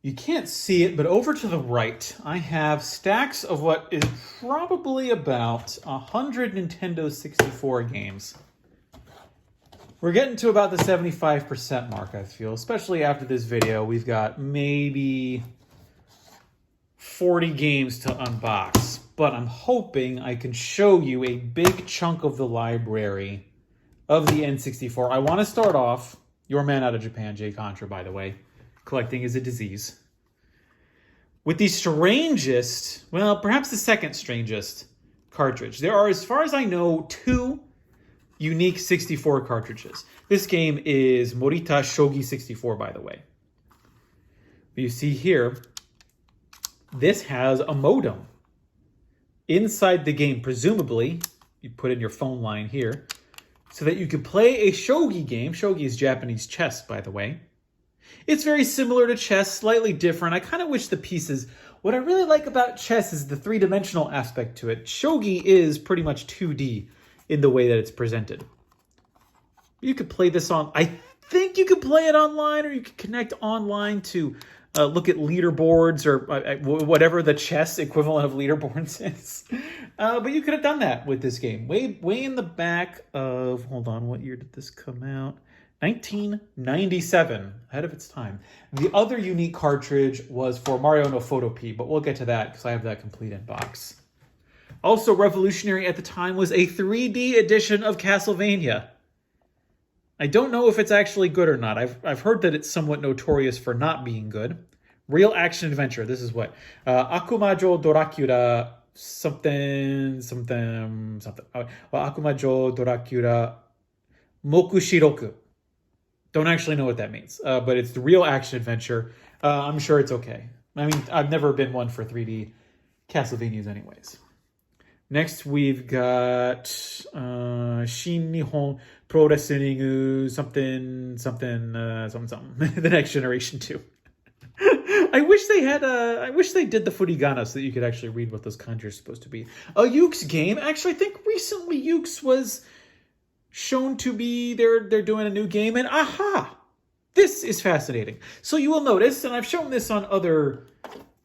You can't see it, but over to the right, I have stacks of what is probably about 100 Nintendo 64 games. We're getting to about the 75% mark, I feel, especially after this video. We've got maybe 40 games to unbox, but I'm hoping I can show you a big chunk of the library of the N64. I want to start off, your man out of Japan, Jay Contra, by the way. Collecting is a disease. With the strangest, well, perhaps the second strangest cartridge. There are, as far as I know, 2 unique 64 cartridges. This game is Morita Shogi 64, by the way. You see here, this has a modem. Inside the game, presumably, you put in your phone line here, so that you can play a shogi game. Shogi is Japanese chess, by the way. It's very similar to chess, slightly different. I kind of wish the pieces... What I really like about chess is the three-dimensional aspect to it. Shogi is pretty much 2D in the way that it's presented. You could play this on... I think you could play it online, or you could connect online to look at leaderboards or whatever the chess equivalent of leaderboards is. But you could have done that with this game. Way in the back of... Hold on, what year did this come out? 1997, ahead of its time. The other unique cartridge was for Mario no Photopea, but we'll get to that because I have that complete in box. Also revolutionary at the time was a 3D edition of Castlevania. I don't know if it's actually good or not. I've heard that it's somewhat notorious for not being good. Real action adventure. This is what? Akumajo Dorakura something. Akumajo Dorakura Mokushiroku. Don't actually know what that means, but it's the real action adventure. I'm sure it's okay. I mean, I've never been one for 3D Castlevanias anyways. Next, we've got Shin Nihon Pro Wrestling something. The Next Generation 2. I wish they did the furigana so that you could actually read what those kanji are supposed to be. A Yuke's game. Actually, I think recently Yuke's was shown to be they're doing a new game, and aha, this is fascinating. So you will notice, and I've shown this on other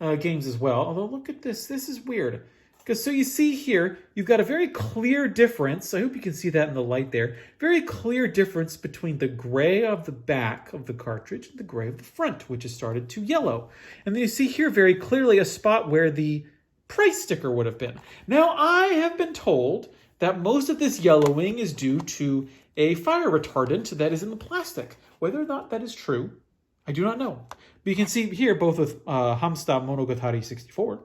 games as well, although look at this is weird, because so you see here you've got a very clear difference. I hope you can see that in the light there. Very clear difference between the gray of the back of the cartridge and the gray of the front, which has started to yellow. And then you see here very clearly a spot where the price sticker would have been. Now, I have been told that most of this yellowing is due to a fire retardant that is in the plastic. Whether or not that is true, I do not know. But you can see here, both with Famista Monogatari 64,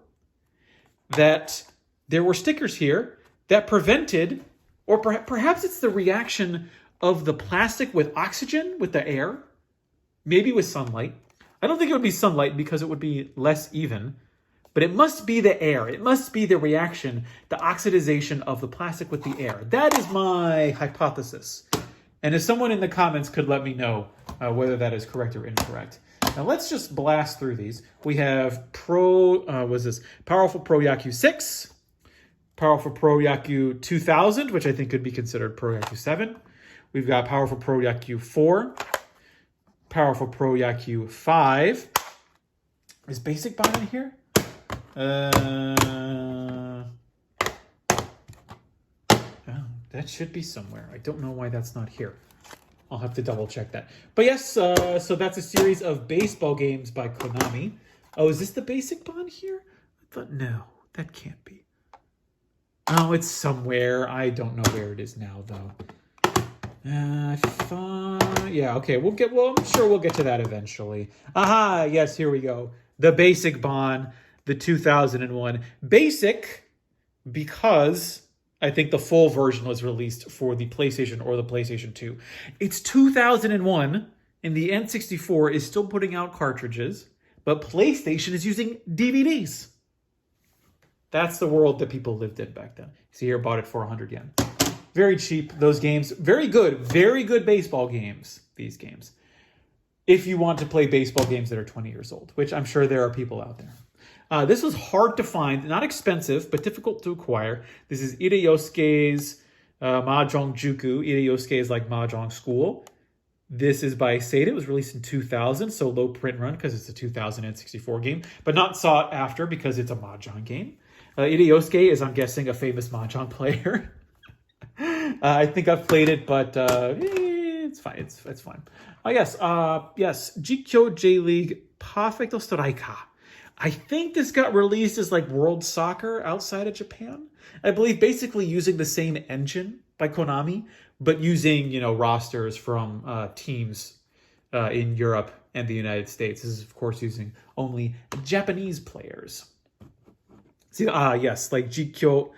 that there were stickers here that prevented, or perhaps it's the reaction of the plastic with oxygen, with the air, maybe with sunlight. I don't think it would be sunlight because it would be less even. But it must be the air. It must be the reaction, the oxidization of the plastic with the air. That is my hypothesis. And if someone in the comments could let me know whether that is correct or incorrect. Now let's just blast through these. We have Powerful Pro Yaku 6, Powerful Pro Yaku 2000, which I think could be considered Pro Yaku 7. We've got Powerful Pro Yaku 4, Powerful Pro Yaku 5. Is Basic Bond in here? Oh, that should be somewhere. I don't know why that's not here. I'll have to double check that. But yes, so that's a series of baseball games by Konami. Oh, is this the Basic Bond here? I thought, no, that can't be. Oh, it's somewhere. I don't know where it is now, though. I thought, yeah, okay. I'm sure we'll get to that eventually. Aha, yes, here we go. The Basic Bond. The 2001 basic, because I think the full version was released for the PlayStation or the PlayStation 2. It's 2001, and the N64 is still putting out cartridges, but PlayStation is using DVDs. That's the world that people lived in back then. See here, bought it for 100 yen. Very cheap, those games. Very good baseball games, these games. If you want to play baseball games that are 20 years old, which I'm sure there are people out there. This was hard to find, not expensive, but difficult to acquire. This is Ida Yosuke's Mahjong Juku. Ida Yosuke is like Mahjong School. This is by Sega. It was released in 2000, so low print run because it's a 2000 N64 game, but not sought after because it's a Mahjong game. Ideosuke is, I'm guessing, a famous Mahjong player. I think I've played it, but it's fine. It's fine. Yes, Jikyo J League Perfecto Striker. I think this got released as like World Soccer outside of Japan. I believe basically using the same engine by Konami, but using, rosters from teams in Europe and the United States. This is, of course, using only Japanese players. See, yes, like Jikyo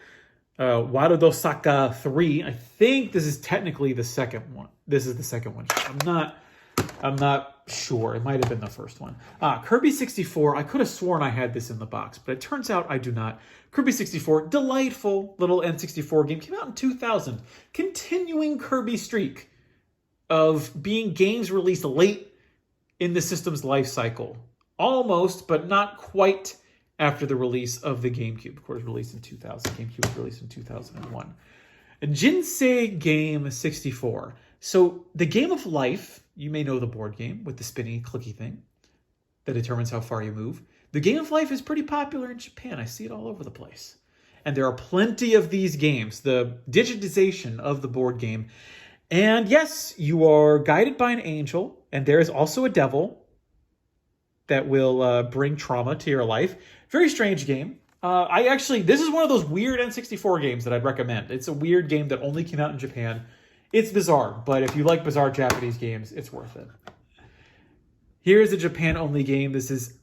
Warodosaka 3. I think this is technically the second one. This is the second one. I'm not sure. It might have been the first one. Kirby 64. I could have sworn I had this in the box, but it turns out I do not. Kirby 64, delightful little N64 game. Came out in 2000. Continuing Kirby streak of being games released late in the system's life cycle. Almost, but not quite after the release of the GameCube. Of course, released in 2000. GameCube was released in 2001. Jinsei Game 64. So the Game of Life, you may know the board game with the spinny, clicky thing that determines how far you move. The Game of Life is pretty popular in Japan. I see it all over the place. And there are plenty of these games, the digitization of the board game. And yes, you are guided by an angel, and there is also a devil that will bring trauma to your life. Very strange game. This is one of those weird N64 games that I'd recommend. It's a weird game that only came out in Japan. It's bizarre, but if you like bizarre Japanese games, it's worth it. Here's a Japan-only game. This is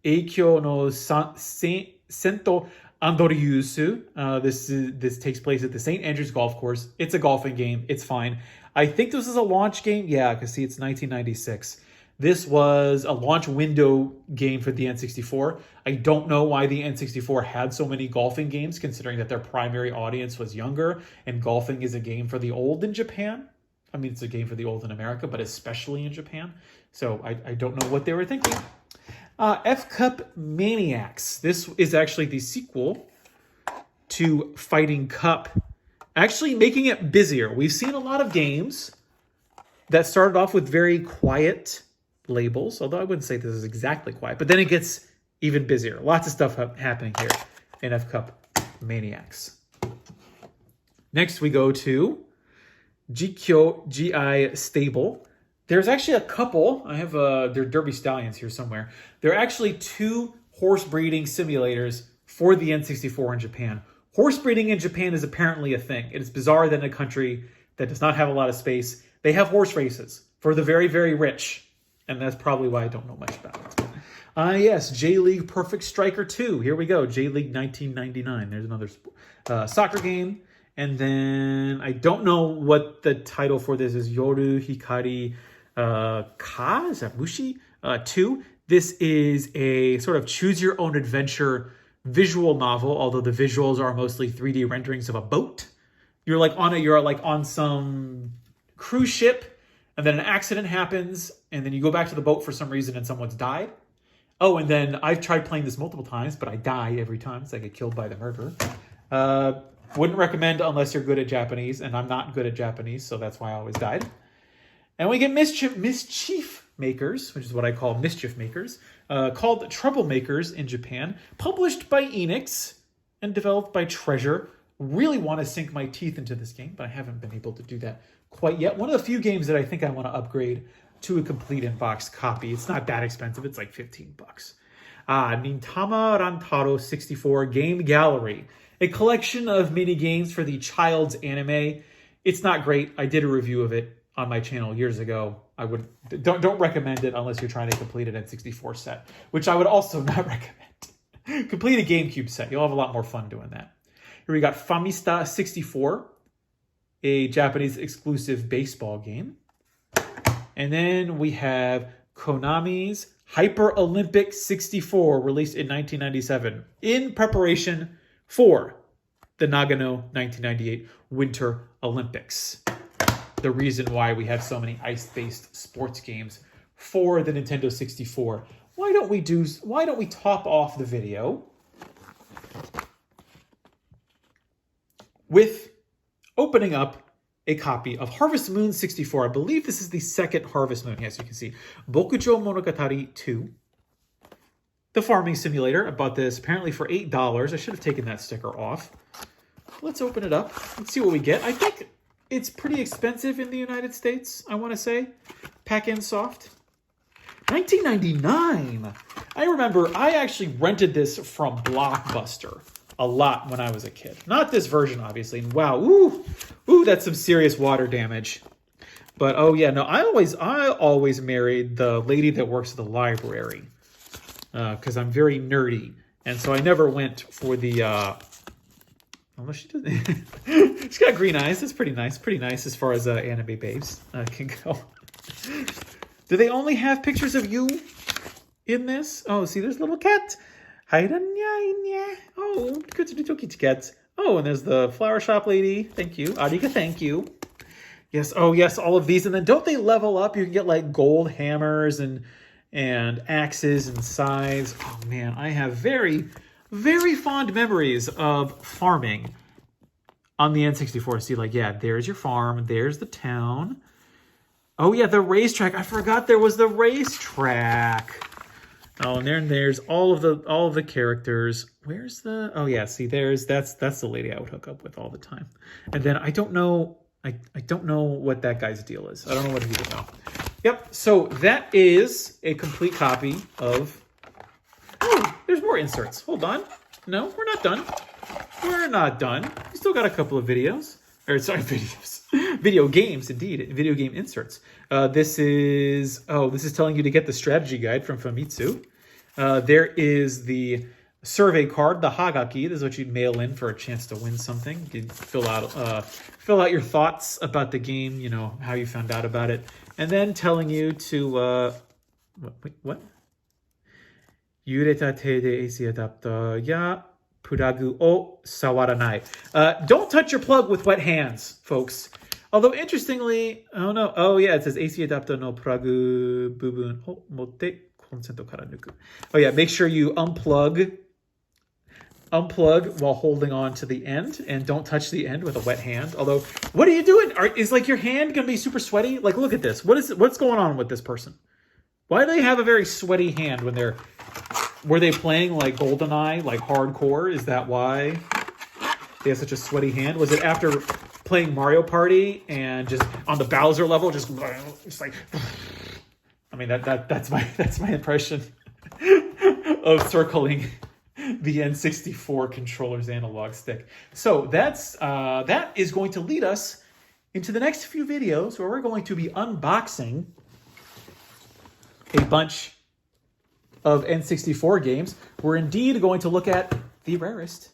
Eikyo no Sento Andoriusu. This takes place at the St. Andrews Golf Course. It's a golfing game. It's fine. I think this is a launch game. Yeah, because see, it's 1996. This was a launch window game for the N64. I don't know why the N64 had so many golfing games, considering that their primary audience was younger, and golfing is a game for the old in Japan. I mean, it's a game for the old in America, but especially in Japan. So I don't know what they were thinking. Cup Maniacs. This is actually the sequel to Fighting Cup, actually making it busier. We've seen a lot of games that started off with very quiet labels, although I wouldn't say this is exactly quiet, but then it gets even busier. Lots of stuff happening here in Cup Maniacs. Next, we go to Jikyo GI Stable. There's actually a couple. I have their Derby Stallions here somewhere. There are actually 2 horse breeding simulators for the N64 in Japan. Horse breeding in Japan is apparently a thing. It is bizarre that in a country that does not have a lot of space, they have horse races for the very, very rich. And that's probably why I don't know much about it. Yes, J-League Perfect Striker 2. Here we go. J-League 1999. There's another soccer game. And then I don't know what the title for this is. Yoru, Hikari, Kazamushi 2. This is a sort of choose-your-own-adventure visual novel, although the visuals are mostly 3D renderings of a boat. You're on some cruise ship, and then an accident happens, and then you go back to the boat for some reason and someone's died. Oh, and then I've tried playing this multiple times, but I die every time, so I get killed by the murderer. Wouldn't recommend unless you're good at Japanese, and I'm not good at Japanese, so that's why I always died. And we get Mischief Makers, which is what I call Mischief Makers, called Troublemakers in Japan, published by Enix and developed by Treasure. Really want to sink my teeth into this game, but I haven't been able to do that quite yet. One of the few games that I think I want to upgrade to a complete in-box copy. It's not that expensive. It's like $15. Nintama Rantaro 64 Game Gallery, a collection of mini games for the child's anime. It's not great. I did a review of it on my channel years ago. Don't recommend it unless you're trying to complete an N64 set, which I would also not recommend. Complete a GameCube set. You'll have a lot more fun doing that. Here we got Famista 64, a Japanese exclusive baseball game. And then we have Konami's Hyper Olympic 64, released in 1997, in preparation for the Nagano 1998 Winter Olympics. The reason why we have so many ice-based sports games for the Nintendo 64. Why don't we top off the video with opening up a copy of Harvest Moon 64. I believe this is the second Harvest Moon. Yes, you can see Bokujo Monogatari 2. The farming simulator. I bought this apparently for $8. I should have taken that sticker off. Let's open it up. Let's see what we get. I think it's pretty expensive in the United States, I want to say. Pack-in soft. $19.99. I remember I actually rented this from Blockbuster a lot when I was a kid. Not this version, obviously. And wow, ooh, that's some serious water damage. But oh yeah, no, I always married the lady that works at the library because I'm very nerdy, and so I never went for the. Unless she doesn't. She's got green eyes. That's pretty nice. Pretty nice as far as anime babes can go. Do they only have pictures of you in this? Oh, see, there's a little cat. Oh, cat. Oh, and there's the flower shop lady. Thank you. Arika, thank you. Yes, oh yes, all of these. And then don't they level up? You can get like gold hammers and axes and scythes. Oh man, I have very, very fond memories of farming on the N64. See, like, yeah, there's your farm. There's the town. Oh yeah, the racetrack. I forgot there was the racetrack. Oh, and there's all of the characters. Where's the? Oh yeah, see, that's the lady I would hook up with all the time. And then I don't know what that guy's deal is. I don't know what he would know. Yep. So that is a complete copy of. Oh, there's more inserts. Hold on. No, we're not done. We're not done. We still got a couple of videos. Or sorry, videos. Video games, indeed. Video game inserts. This is telling you to get the strategy guide from Famitsu. There is the survey card, the Hagaki. This is what you'd mail in for a chance to win something. You can fill out your thoughts about the game, you know, how you found out about it. And then telling you to, what? Yureta te de AC adapter ya puragu o sawaranai. Don't touch your plug with wet hands, folks. Although, interestingly, oh no, oh yeah, it says AC adapter no puragu bubun o motte consento kara nuku. Oh yeah, make sure you unplug while holding on to the end, and don't touch the end with a wet hand. Although, what are you doing? Is like your hand gonna be super sweaty? Like, look at this. What's going on with this person? Why do they have a very sweaty hand when were they playing like GoldenEye, like hardcore? Is that why they have such a sweaty hand? Was it after playing Mario Party and just on the Bowser level, just like, I mean, that's my impression of circling the N64 controller's analog stick. So that is going to lead us into the next few videos where we're going to be unboxing a bunch of N64 games. We're indeed going to look at the rarest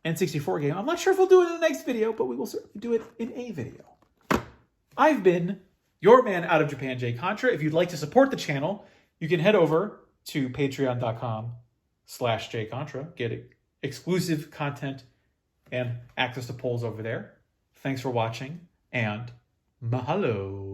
N64 game. I'm not sure if we'll do it in the next video, but we will certainly do it in a video. I've been your man out of Japan, Jay Contra. If you'd like to support the channel, you can head over to patreon.com/JayContra. Get exclusive content and access to polls over there. Thanks for watching, and mahalo.